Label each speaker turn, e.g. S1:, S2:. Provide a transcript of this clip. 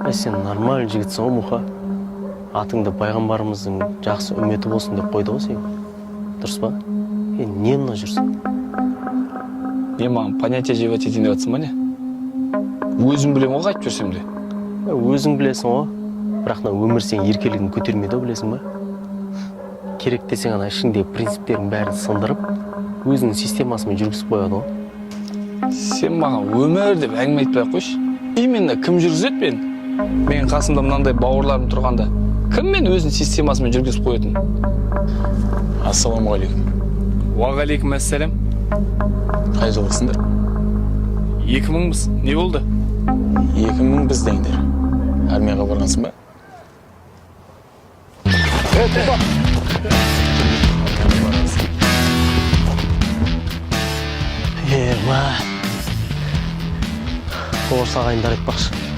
S1: Сен нормаль жігітсің ғой, Мұха. Атыңды пайғамбарымыздың жақсы үмметі болсын деп қойды ғой сен. Дұрыс па? Не мына жүрсің?
S2: Маған понятие жевать етейін деп жатсың ба не? Өзім білем ғой қайтып жүрсем де.
S1: Өзің білесің ғой. Бірақ өмір сен еркелігін көтермейді ғой, білесің ба? Керек десең ана ішіңдегі принциптерін бәрін сындырып, өзінің системасымен жүргізіп қояды ғой.
S2: Сен маған өмір деп әңгіме айтпай ақ қойшы. Именно кім жүргізеді мен? Менің қасымда мынандай бауырларым тұрғанда. Кім мен өзінің системасымен жүргізіп қоятын?
S3: Ассаламағалейкум.
S2: Уағалейкум ассалам.
S3: Қай жылғысыңдар?
S2: 2000-мыз. Не болды?
S3: 2000 біздеңдер. Армияға барғансың ба?
S1: Ма. Орыс ағайындар айтпақшы.